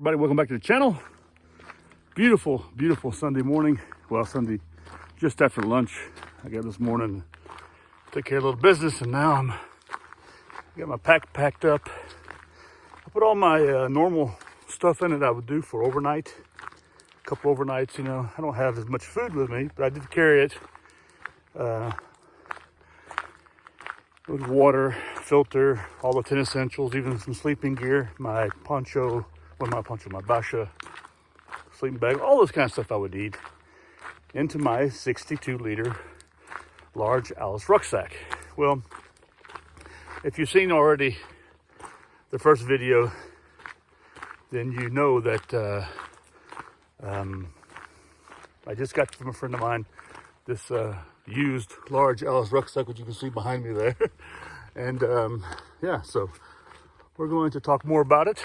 Everybody, welcome back to the channel. Beautiful, beautiful Sunday morning. Well, Sunday just after lunch. I got this morning, took care of a little business, and now I'm got my pack packed up. I put all my normal stuff in it I would do for overnight. A couple overnights, you know. I don't have as much food with me, but I did carry it. With water, filter, all the 10 essentials, even some sleeping gear, my poncho, my basha, sleeping bag, all this kind of stuff I would need into my 62-liter large Alice rucksack. Well, if you've seen already the first video, then you know that I just got from a friend of mine this used large Alice rucksack, which you can see behind me there. And yeah, so we're going to talk more about it.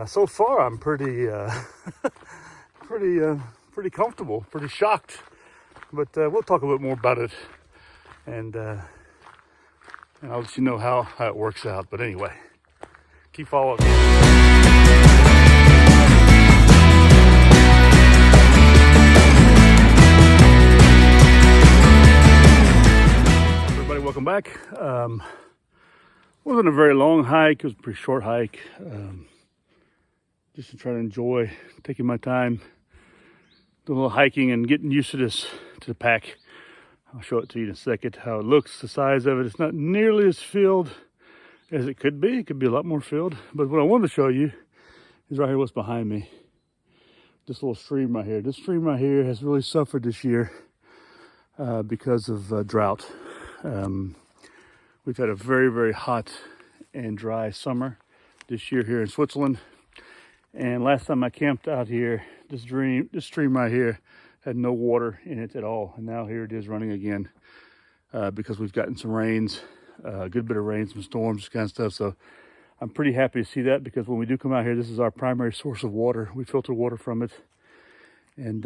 So far, I'm pretty pretty comfortable, pretty shocked. But we'll talk a bit more about it, and I'll let you know how it works out. But anyway, keep following. Everybody, welcome back. Wasn't a very long hike. It was a pretty short hike. Just to try to enjoy taking my time, doing a little hiking and getting used to this, to the pack. I'll show it to you in a second, how it looks, the size of it. It's not nearly as filled as it could be. It could be a lot more filled. But what I wanted to show you is right here, what's behind me. This little stream right here. This stream right here has really suffered this year because of drought. We've had a very, very hot and dry summer this year here in Switzerland. And last time I camped out here, this stream right here had no water in it at all. And now here it is running again because we've gotten some rains, a good bit of rain, some storms, this kind of stuff. So I'm pretty happy to see that, because when we do come out here, this is our primary source of water. We filter water from it. And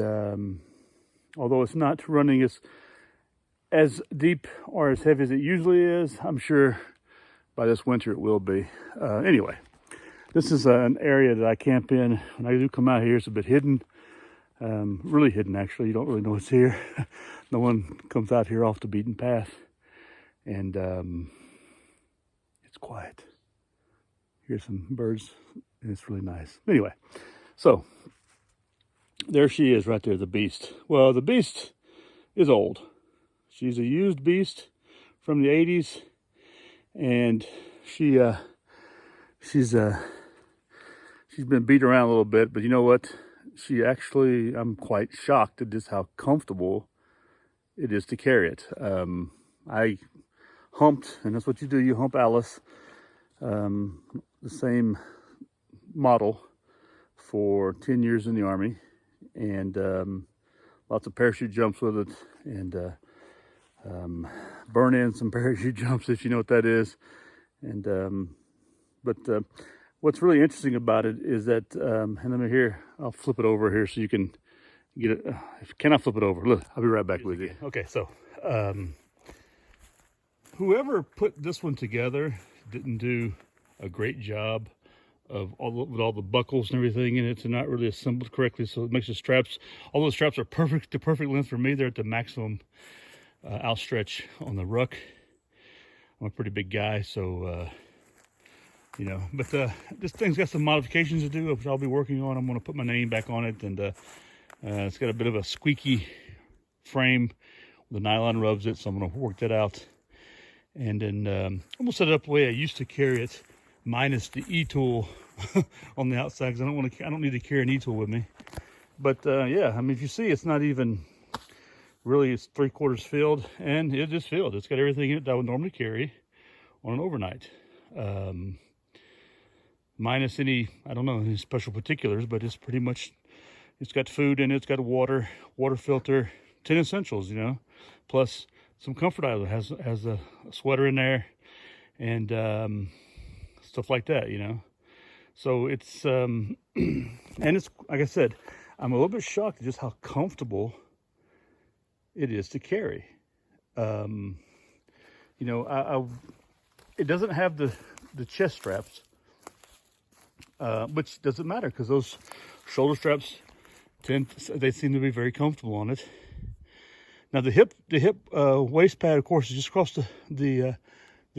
although it's not running as deep or as heavy as it usually is, I'm sure by this winter it will be. Anyway. This is an area that I camp in. When I do come out here, it's a bit hidden. Really hidden, actually. You don't really know it's here. No one comes out here off the beaten path. And it's quiet. Here's some birds, and it's really nice. Anyway, so there she is right there, the beast. Well, the beast is old. She's a used beast from the 80s. And she's been beat around a little bit, but you know what? I'm quite shocked at just how comfortable it is to carry it. I humped, and that's what you do, you hump Alice, the same model, for 10 years in the Army, and lots of parachute jumps with it, and burn in some parachute jumps, if you know what that is. And what's really interesting about it is that, and let me here, I'll flip it over here so you can get it. Can I flip it over? Look, I'll be right back with you. Okay, so whoever put this one together didn't do a great job of with all the buckles and everything in it. It's not really assembled correctly, so it makes the straps, all those straps are the perfect length for me. They're at the maximum outstretch on the ruck. I'm a pretty big guy, so you know, but this thing's got some modifications to do, which I'll be working on. I'm going to put my name back on it, and it's got a bit of a squeaky frame. The nylon rubs it, so I'm going to work that out. And then I'm going to set it up the way I used to carry it, minus the E-tool on the outside, because I don't need to carry an E-tool with me. But yeah, I mean, if you see, it's not even really, it's 3/4 filled, and it is filled. It's got everything in it that I would normally carry on an overnight. Minus any, I don't know, any special particulars, but it's pretty much, it's got food in it, it's got a water filter, 10 essentials, you know, plus some comfort items. Has a sweater in there, and stuff like that, you know. So it's, and it's, like I said, I'm a little bit shocked at just how comfortable it is to carry. You know, it doesn't have the chest straps which doesn't matter because those shoulder straps they seem to be very comfortable on it. Now the hip waist pad, of course, is just across the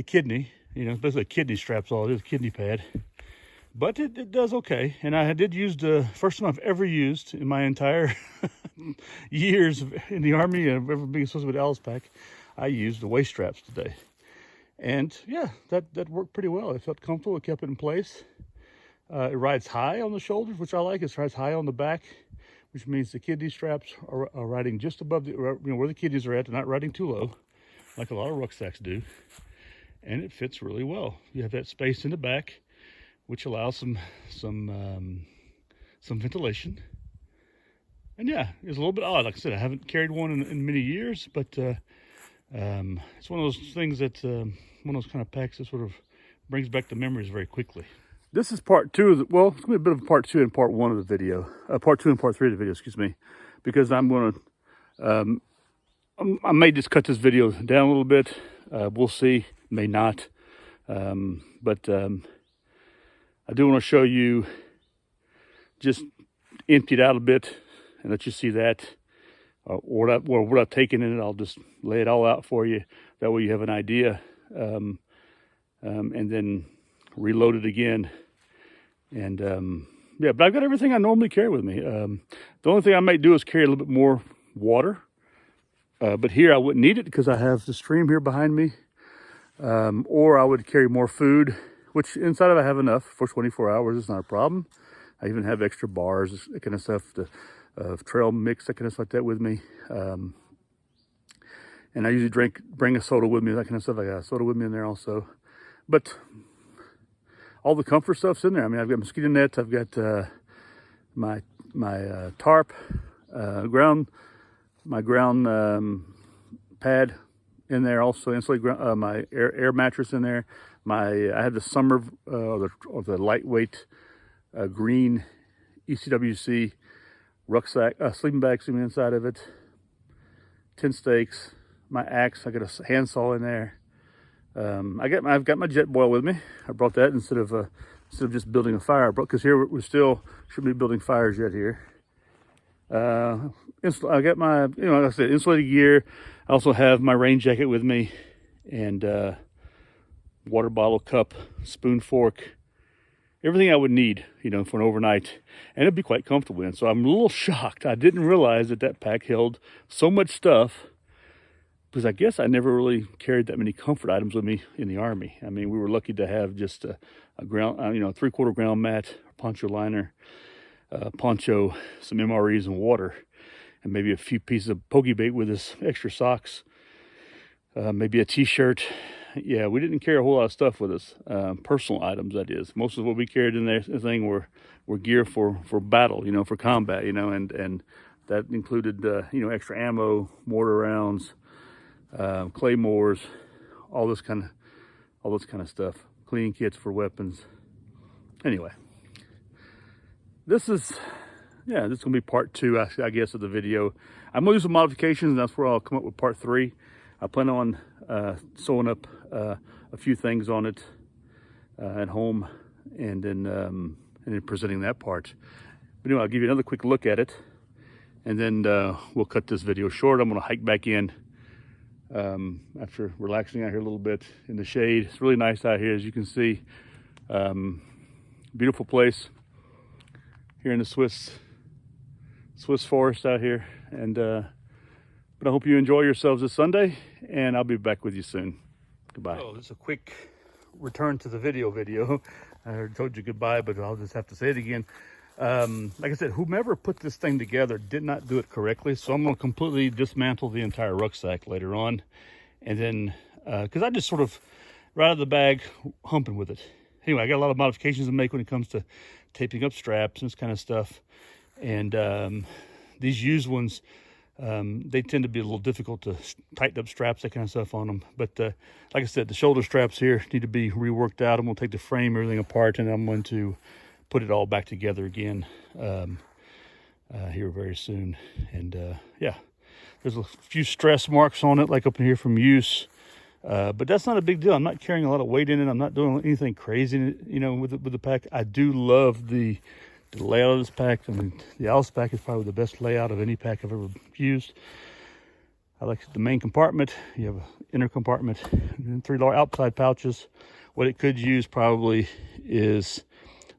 kidney. You know, it's basically a kidney strap's all it is, kidney pad. But it does okay. And I did use the first time I've ever used in my entire years in the Army and ever being associated with Alice Pack, I used the waist straps today. And yeah, that worked pretty well. It felt comfortable. It kept it in place. It rides high on the shoulders, which I like. It rides high on the back, which means the kidney straps are riding just above where the kidneys are at. They're not riding too low, like a lot of rucksacks do. And it fits really well. You have that space in the back, which allows some ventilation. And yeah, it's a little bit odd. Like I said, I haven't carried one in many years, but it's one of those things that one of those kind of packs that sort of brings back the memories very quickly. This is part two of well, it's gonna be a bit of part two and part one of the video, part two and part three of the video, excuse me, because I'm gonna, I may just cut this video down a little bit. We'll see, may not, but I do want to show you, just empty it out a bit and let you see that, or what I've taken in it. I'll just lay it all out for you. That way you have an idea, and then reload it again. And yeah, but I've got everything I normally carry with me. The only thing I might do is carry a little bit more water. But here I wouldn't need it because I have the stream here behind me. Or I would carry more food, which inside of it I have enough for 24 hours. It's not a problem. I even have extra bars, that kind of stuff, trail mix, that kind of stuff like that with me. And I usually bring a soda with me, that kind of stuff. I got a soda with me in there also. But all the comfort stuff's in there. I mean, I've got mosquito nets. I've got my tarp, my ground pad in there also. Insulated my air mattress in there. I had the summer or the lightweight green ECWC rucksack, sleeping bag inside of it. 10 stakes, my axe. I got a handsaw in there. I've got my jet boil with me. I brought that instead of just building a fire. Because here we still shouldn't be building fires yet here. I got my, like I said, insulated gear. I also have my rain jacket with me, and water bottle, cup, spoon, fork, everything I would need, for an overnight, and it'd be quite comfortable in. So I'm a little shocked. I didn't realize that pack held so much stuff, because I guess I never really carried that many comfort items with me in the Army. I mean, we were lucky to have just a ground, 3/4 ground mat, poncho liner, poncho, some MREs and water, and maybe a few pieces of pokey bait with us, extra socks, maybe a t-shirt. Yeah, we didn't carry a whole lot of stuff with us, personal items, that is. Most of what we carried in there thing were gear for battle, for combat, and that included, extra ammo, mortar rounds, claymores, all this kind of stuff, cleaning kits for weapons. Anyway, this is gonna be part two, I guess, of the video. I'm gonna do some modifications, and that's where I'll come up with part three. I plan on sewing up a few things on it at home, and then presenting that part. But anyway, I'll give you another quick look at it, and then we'll cut this video short. I'm gonna hike back in after relaxing out here a little bit in the shade. It's really nice out here, as you can see. Beautiful place here in the Swiss forest out here, and but I hope you enjoy yourselves this Sunday, and I'll be back with you soon. Goodbye. Oh, this is a quick return to the video. I told you goodbye, but I'll just have to say it again. Like I said, whomever put this thing together did not do it correctly, so I'm going to completely dismantle the entire rucksack later on, and then because I just sort of right out of the bag humping with it. Anyway, I got a lot of modifications to make when it comes to taping up straps and this kind of stuff, and these used ones, they tend to be a little difficult to tighten up straps, that kind of stuff on them. But like I said, the shoulder straps here need to be reworked out. I'm going to take the frame, everything apart, and I'm going to put it all back together again here very soon. And yeah, there's a few stress marks on it, like up in here from use. But that's not a big deal. I'm not carrying a lot of weight in it. I'm not doing anything crazy, you know, with the pack. I do love the layout of this pack. I mean, the Alice pack is probably the best layout of any pack I've ever used. I like the main compartment. You have an inner compartment and then 3 outside pouches. What it could use probably is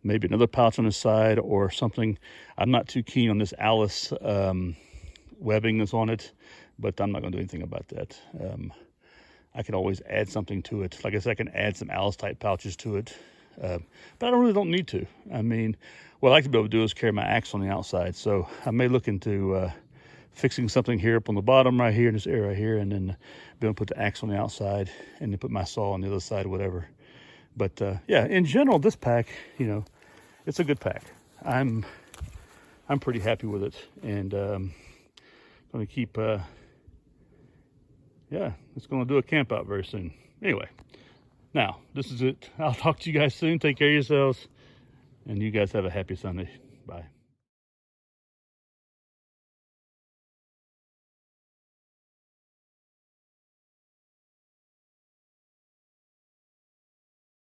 maybe another pouch on the side or something. I'm not too keen on this Alice webbing that's on it, but I'm not going to do anything about that. I can always add something to it. Like I said, I can add some Alice type pouches to it, but I really don't need to. I mean, what I like to be able to do is carry my axe on the outside. So I may look into fixing something here up on the bottom right here in this area right here, and then be able to put the axe on the outside and then put my saw on the other side, whatever. But yeah, in general, this pack, you know, it's a good pack. I'm pretty happy with it, and going to keep. Yeah, it's going to do a camp out very soon. Anyway, now this is it. I'll talk to you guys soon. Take care of yourselves, and you guys have a happy Sunday. Bye.